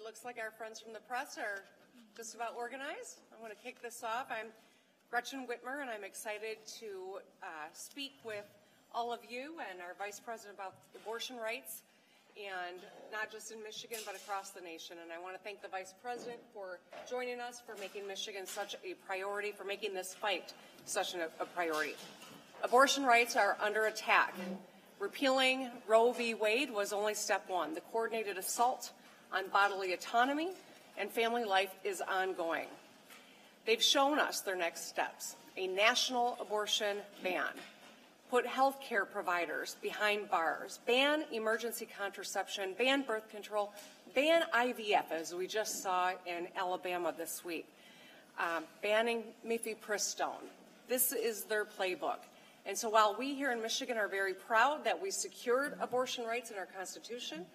looks like our friends from the press are just about organized. I want to kick this off. I'm Gretchen Whitmer, and I'm excited to speak with all of you and our Vice President about abortion rights, and not just in Michigan, but across the nation. And I want to thank the Vice President for joining us, for making Michigan such a priority, for making this fight such a priority. Abortion rights are under attack. Repealing Roe v. Wade was only step one. The coordinated assault on bodily autonomy and family life is ongoing. They've shown us their next steps: a national abortion ban, put health care providers behind bars, ban emergency contraception, ban birth control, ban IVF, as we just saw in Alabama this week, banning mifepristone. This is their playbook. And so while we here in Michigan are very proud that we secured abortion rights in our Constitution,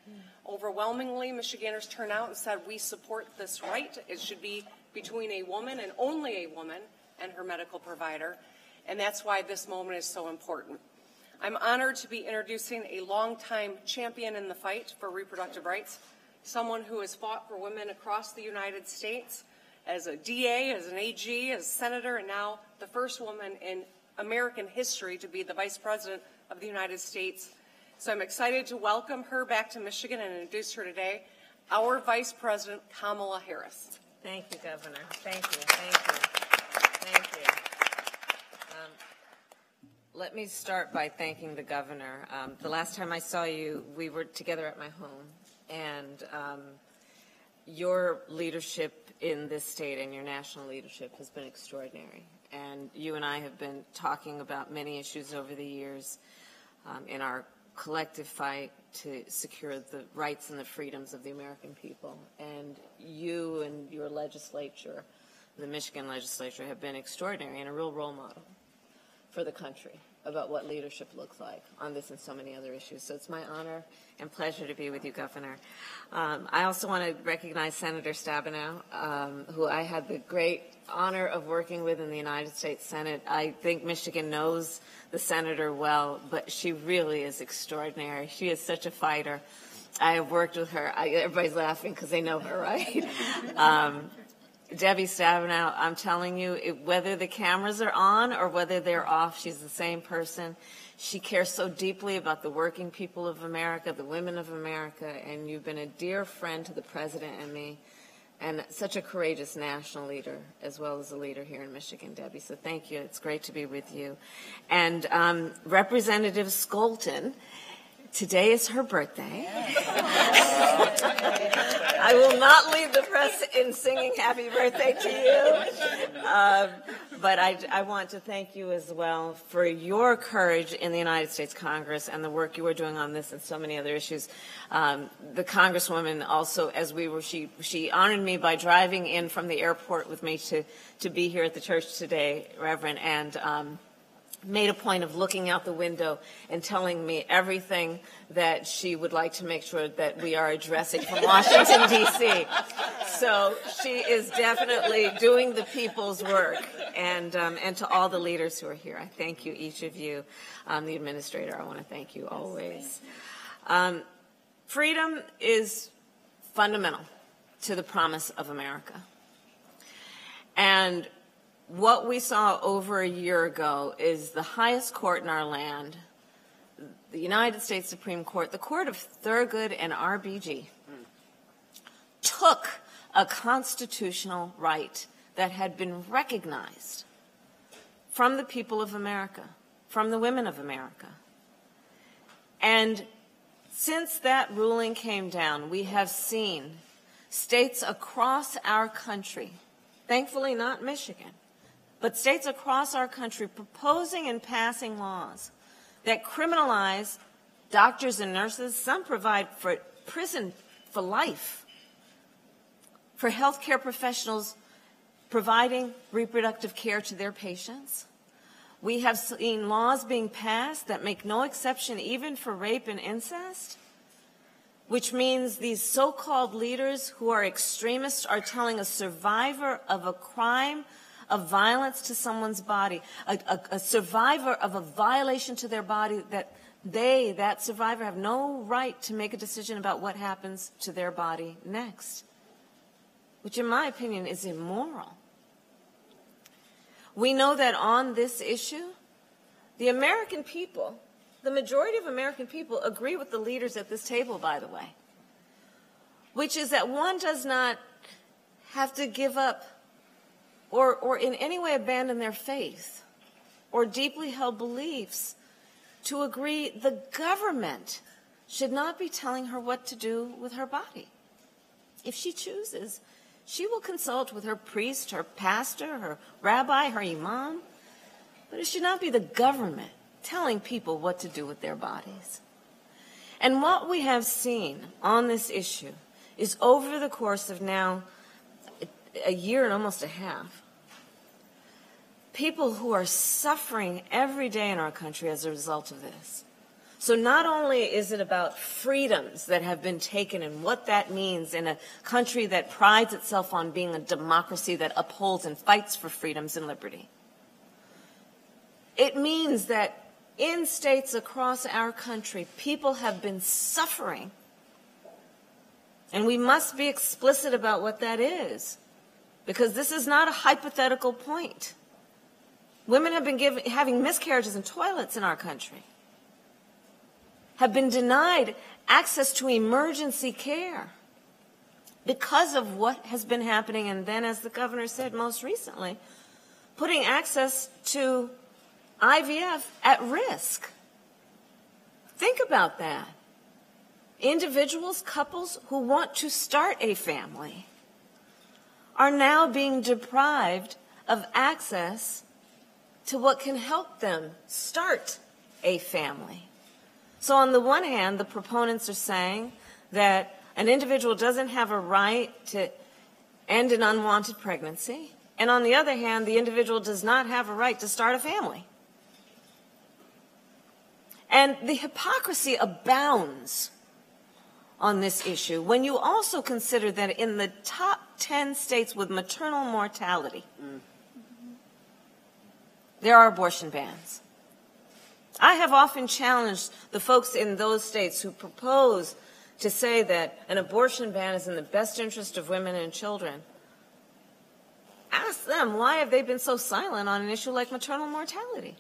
overwhelmingly Michiganders turned out and said we support this right. It should be between a woman and only a woman and her medical provider, and that's why this moment is so important. I'm honored to be introducing a longtime champion in the fight for reproductive rights, someone who has fought for women across the United States as a DA, as an AG, as a senator, and now the first woman in American history to be the Vice President of the United States. So I'm excited to welcome her back to Michigan and introduce her today, our Vice President, Kamala Harris. Thank you, Governor. Thank you. Thank you. Thank you. Let me start by thanking the Governor. The last time I saw you, we were together at my home, and your leadership in this state and your national leadership has been extraordinary. And you and I have been talking about many issues over the years in our collective fight to secure the rights and the freedoms of the American people. And you and your legislature, the Michigan legislature, have been extraordinary and a real role model for the country about what leadership looks like on this and so many other issues. So it's my honor and pleasure to be with you, Governor. I also want to recognize Senator Stabenow, who I had the great honor of working with in the United States Senate. I think Michigan knows the senator well, but she really is extraordinary. She is such a fighter. I have worked with her. Everybody's laughing because they know her, right? Debbie Stabenow, I'm telling you, whether the cameras are on or whether they're off, she's the same person. She cares so deeply about the working people of America, the women of America, and you've been a dear friend to the President and me, and such a courageous national leader as well as a leader here in Michigan, Debbie. So thank you. It's great to be with you. And Representative Skolton, today is her birthday. I will not leave the press in singing happy birthday to you, but I want to thank you as well for your courage in the United States Congress and the work you are doing on this and so many other issues. The Congresswoman also, she honored me by driving in from the airport with me to be here at the church today, Reverend, and made a point of looking out the window and telling me everything that she would like to make sure that we are addressing from Washington, D.C. So she is definitely doing the people's work. And to all the leaders who are here, I thank you, each of you. The administrator, I want to thank you always. Freedom is fundamental to the promise of America. And what we saw over a year ago is the highest court in our land, the United States Supreme Court, the Court of Thurgood and RBG, took a constitutional right that had been recognized from the people of America, from the women of America. And since that ruling came down, we have seen states across our country, thankfully not Michigan, but states across our country proposing and passing laws that criminalize doctors and nurses. Some provide for prison for life, for healthcare professionals providing reproductive care to their patients. We have seen laws being passed that make no exception even for rape and incest, which means these so-called leaders who are extremists are telling a survivor of a crime of violence to someone's body, a survivor of a violation to their body, that that survivor, have no right to make a decision about what happens to their body next. which in my opinion is immoral. We know that on this issue, the American people, the majority of American people agree with the leaders at this table, by the way, which is that one does not have to give up or in any way abandon their faith or deeply held beliefs to agree the government should not be telling her what to do with her body. If she chooses, she will consult with her priest, her pastor, her rabbi, her imam, but it should not be the government telling people what to do with their bodies. And what we have seen on this issue is over the course of now a year and almost a half, people who are suffering every day in our country as a result of this. So not only is it about freedoms that have been taken and what that means in a country that prides itself on being a democracy that upholds and fights for freedoms and liberty. It means that in states across our country, people have been suffering. And we must be explicit about what that is, because this is not a hypothetical point. Women have been having miscarriages in toilets in our country, have been denied access to emergency care because of what has been happening, and then, as the governor said most recently, putting access to IVF at risk. Think about that. Individuals, couples who want to start a family are now being deprived of access to what can help them start a family. So on the one hand, the proponents are saying that an individual doesn't have a right to end an unwanted pregnancy, and on the other hand, the individual does not have a right to start a family. And the hypocrisy abounds on this issue when you also consider that in the top 10 states with maternal mortality, there are abortion bans. I have often challenged the folks in those states who propose to say that an abortion ban is in the best interest of women and children. Ask them, why have they been so silent on an issue like maternal mortality?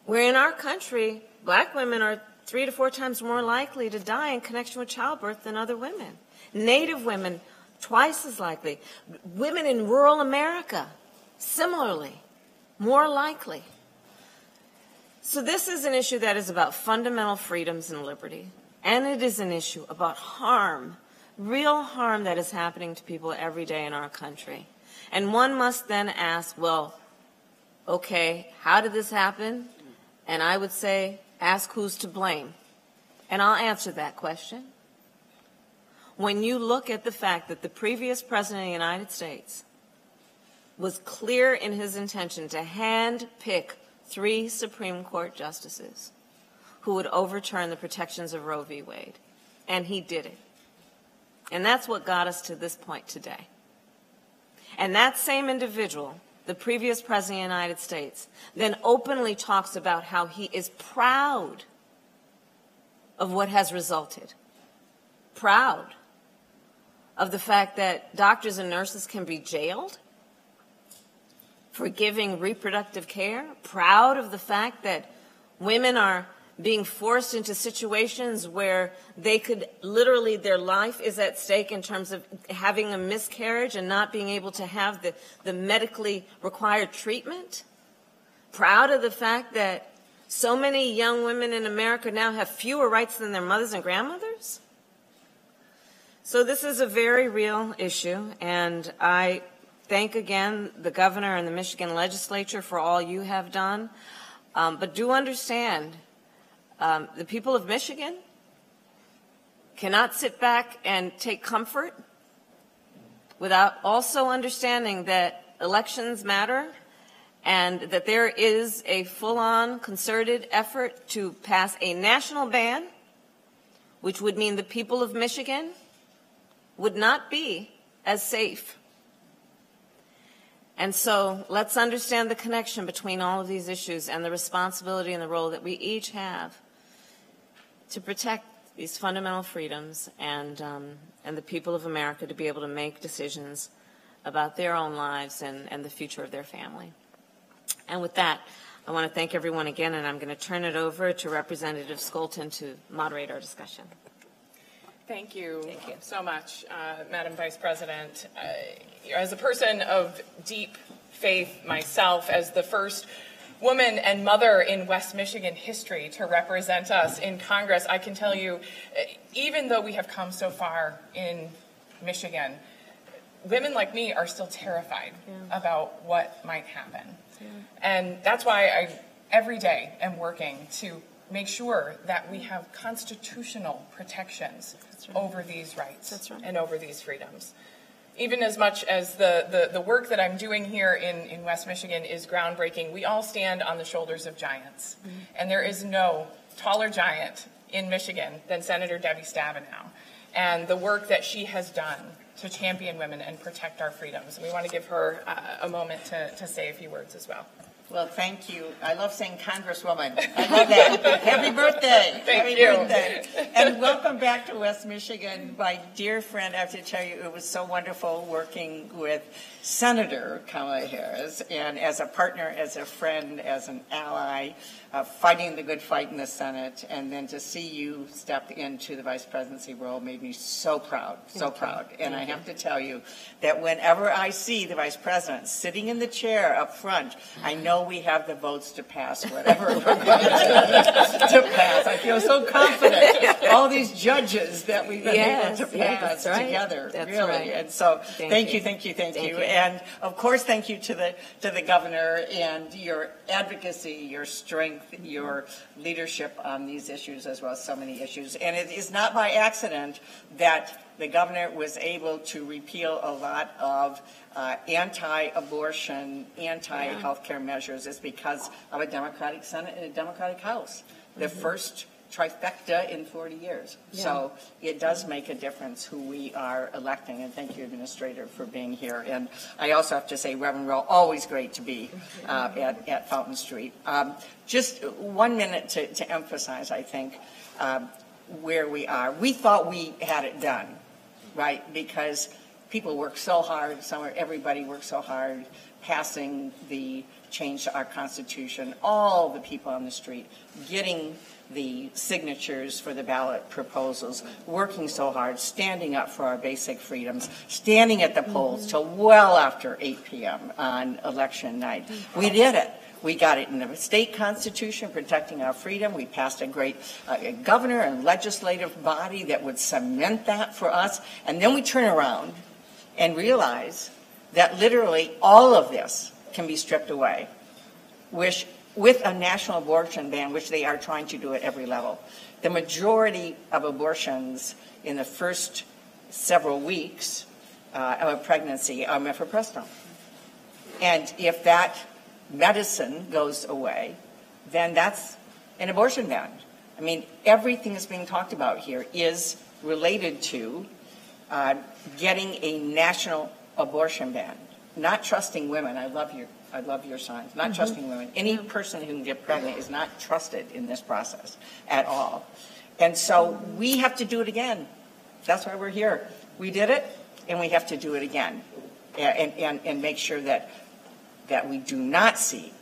Where in our country, black women are 3 to 4 times more likely to die in connection with childbirth than other women. Native women, twice as likely. Women in rural America, similarly, more likely. So this is an issue that is about fundamental freedoms and liberty. And it is an issue about harm, real harm that is happening to people every day in our country. And one must then ask, well, okay, how did this happen? And I would say, ask who's to blame. And I'll answer that question. When you look at the fact that the previous president of the United States was clear in his intention to hand-pick 3 Supreme Court justices who would overturn the protections of Roe v. Wade. And he did it. And that's what got us to this point today. And that same individual, the previous president of the United States, then openly talks about how he is proud of what has resulted. Proud of the fact that doctors and nurses can be jailed for giving reproductive care. Proud of the fact that women are being forced into situations where they could literally, their life is at stake in terms of having a miscarriage and not being able to have the medically required treatment. Proud of the fact that so many young women in America now have fewer rights than their mothers and grandmothers. So this is a very real issue, and I thank again the governor and the Michigan legislature for all you have done. But do understand, the people of Michigan cannot sit back and take comfort without also understanding that elections matter and that there is a full-on concerted effort to pass a national ban, which would mean the people of Michigan would not be as safe. And so let's understand the connection between all of these issues and the responsibility and the role that we each have to protect these fundamental freedoms and the people of America to be able to make decisions about their own lives and the future of their family. And with that, I want to thank everyone again, and I'm going to turn it over to Representative Skolton to moderate our discussion. Thank you so much, Madam Vice President. As a person of deep faith myself, as the first woman and mother in West Michigan history to represent us in Congress, I can tell you, even though we have come so far in Michigan, women like me are still terrified about what might happen. And that's why I, every day, am working to make sure that we have constitutional protections over these rights and over these freedoms. Even as much as the work that I'm doing here in West Michigan is groundbreaking, we all stand on the shoulders of giants. And there is no taller giant in Michigan than Senator Debbie Stabenow and the work that she has done to champion women and protect our freedoms. And we want to give her a moment to say a few words as well. Well, thank you. I love saying Congresswoman. I love that. Happy birthday. Thank you. Birthday. And welcome back to West Michigan. My dear friend, I have to tell you, it was so wonderful working with Senator Kamala Harris, and as a partner, as a friend, as an ally, fighting the good fight in the Senate, and then to see you step into the vice presidency role made me so proud, so proud. And I have to tell you that whenever I see the vice president sitting in the chair up front, I know we have the votes to pass whatever we're going to pass. I feel so confident. All these judges that we've been able to pass together, really. And so thank you. And of course, thank you to the governor and your advocacy, your strength, your leadership on these issues as well as so many issues. And it is not by accident that the governor was able to repeal a lot of anti-abortion, anti-healthcare measures. It's because of a Democratic Senate and a Democratic House. The first trifecta in 40 years. So it does make a difference who we are electing. And thank you, Administrator, for being here. And I also have to say, Reverend Rowe, always great to be at Fountain Street. Just 1 minute to emphasize, I think, where we are. We thought we had it done, right? Because people work so hard, everybody works so hard, passing the change to our Constitution, all the people on the street, getting the signatures for the ballot proposals, working so hard, standing up for our basic freedoms, standing at the polls till well after 8 p.m. on election night. We did it. We got it in the state constitution, protecting our freedom. We passed a great governor and legislative body that would cement that for us. And then we turn around and realize that literally all of this can be stripped away, which with a national abortion ban, which they are trying to do at every level. The majority of abortions in the first several weeks of a pregnancy are mifepristone. And if that medicine goes away, then that's an abortion ban. I mean, everything that's being talked about here is related to getting a national abortion ban, not trusting women. I love your signs. Not trusting women. Any person who can get pregnant is not trusted in this process at all. And so we have to do it again. That's why we're here. We did it, and we have to do it again, and make sure that we do not see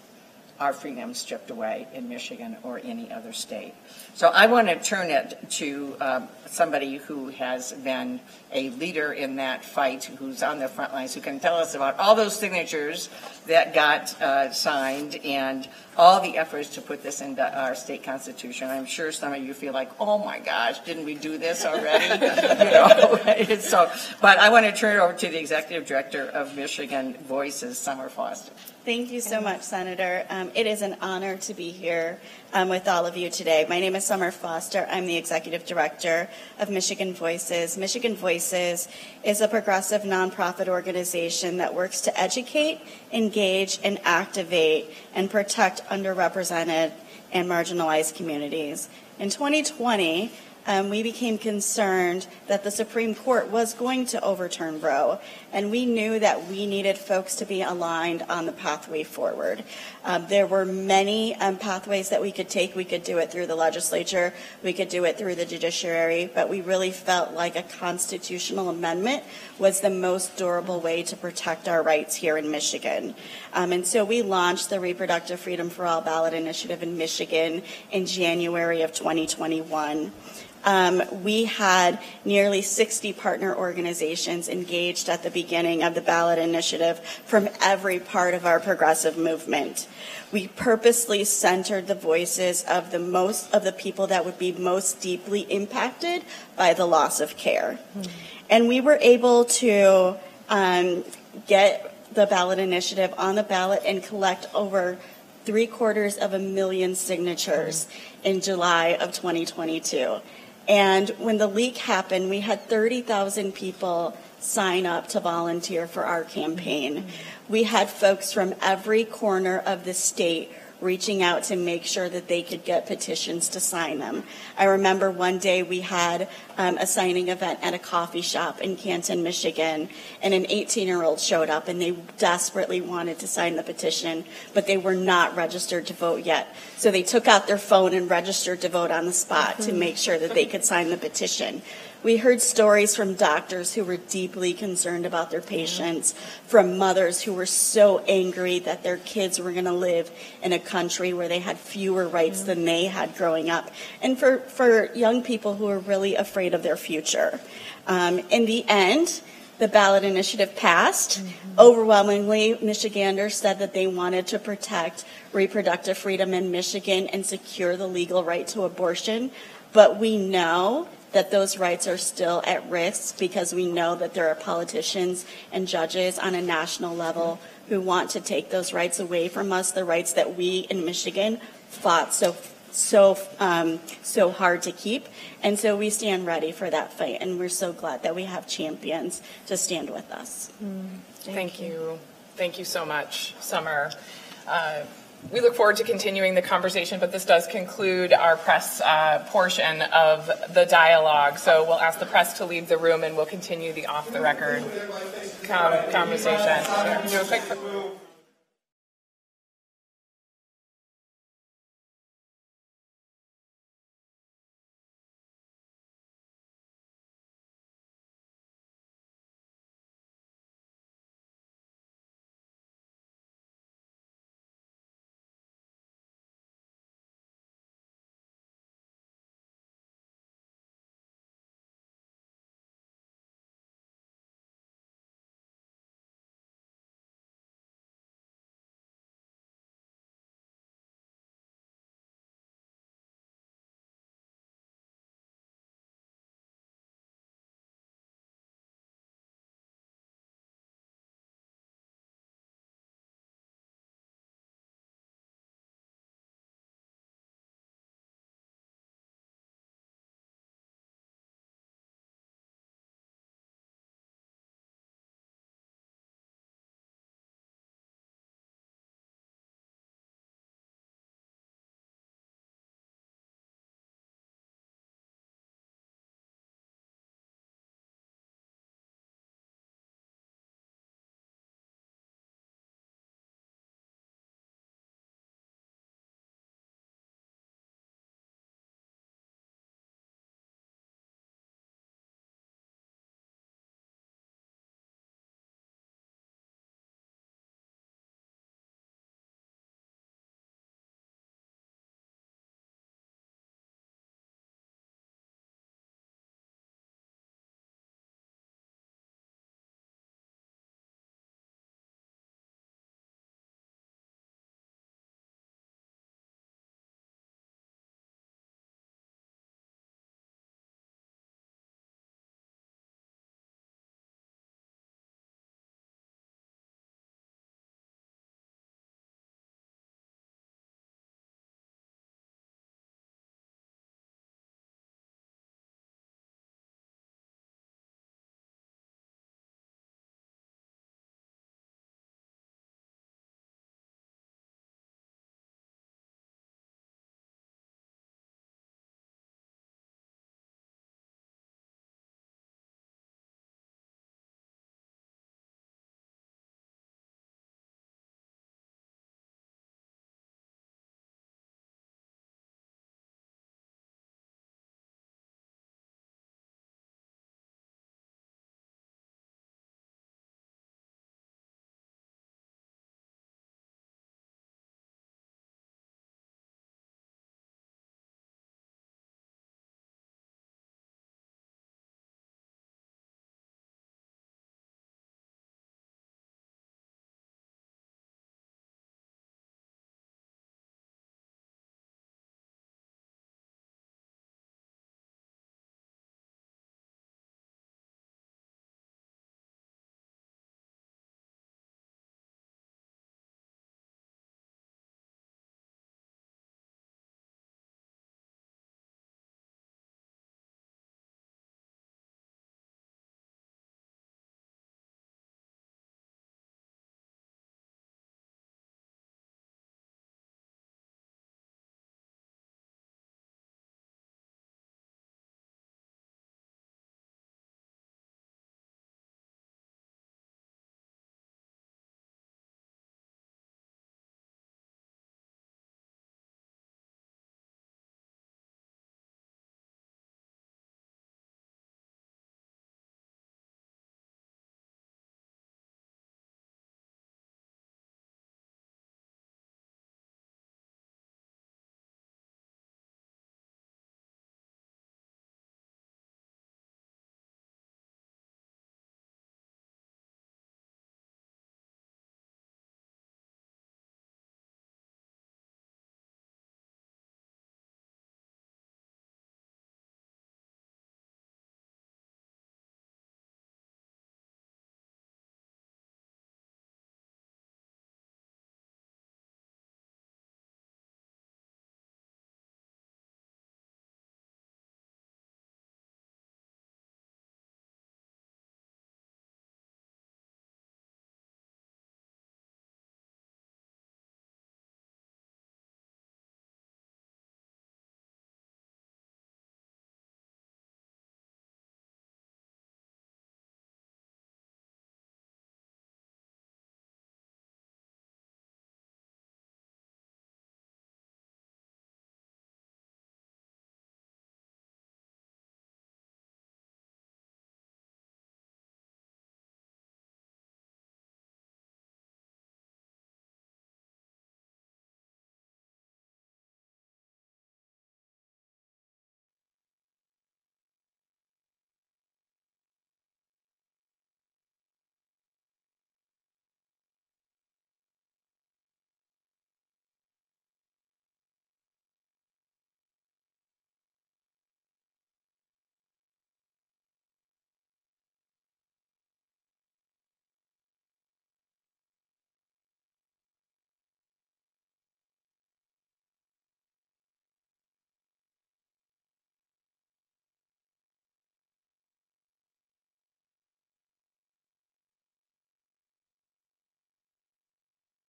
our freedom stripped away in Michigan or any other state. So I want to turn it to somebody who has been a leader in that fight, who's on the front lines, who can tell us about all those signatures that got signed and all the efforts to put this into our state constitution. I'm sure some of you feel like, oh my gosh, didn't we do this already? But I want to turn it over to the Executive Director of Michigan Voices, Summer Foster. Thank you so much, Senator. It is an honor to be here with all of you today. My name is Summer Foster. I'm the Executive Director of Michigan Voices. Michigan Voices is a progressive nonprofit organization that works to educate, engage, and activate and protect underrepresented and marginalized communities. In 2020, we became concerned that the Supreme Court was going to overturn Roe, and we knew that we needed folks to be aligned on the pathway forward. There were many pathways that we could take. We could do it through the legislature, we could do it through the judiciary, but we really felt like a constitutional amendment was the most durable way to protect our rights here in Michigan. And so we launched the Reproductive Freedom for All ballot initiative in Michigan in January of 2021. We had nearly 60 partner organizations engaged at the beginning of the ballot initiative from every part of our progressive movement. We purposely centered the voices of the people that would be most deeply impacted by the loss of care. And we were able to get the ballot initiative on the ballot and collect over 750,000 signatures in July of 2022. And when the leak happened, we had 30,000 people sign up to volunteer for our campaign. We had folks from every corner of the state reaching out to make sure that they could get petitions to sign them. I remember one day we had a signing event at a coffee shop in Canton, Michigan, and an 18-year-old showed up and they desperately wanted to sign the petition, but they were not registered to vote yet. So they took out their phone and registered to vote on the spot to make sure that they could sign the petition. We heard stories from doctors who were deeply concerned about their patients, from mothers who were so angry that their kids were going to live in a country where they had fewer rights than they had growing up, and for young people who were really afraid of their future. In the end, the ballot initiative passed. Overwhelmingly, Michiganders said that they wanted to protect reproductive freedom in Michigan and secure the legal right to abortion, but we know that those rights are still at risk because we know that there are politicians and judges on a national level who want to take those rights away from us, the rights that we in Michigan fought so hard to keep. And so we stand ready for that fight, and we're so glad that we have champions to stand with us. Thank you. Thank you so much, Summer. We look forward to continuing the conversation, but this does conclude our press portion of the dialogue. So we'll ask the press to leave the room and we'll continue the off-the-record conversation. Sure. Do a quick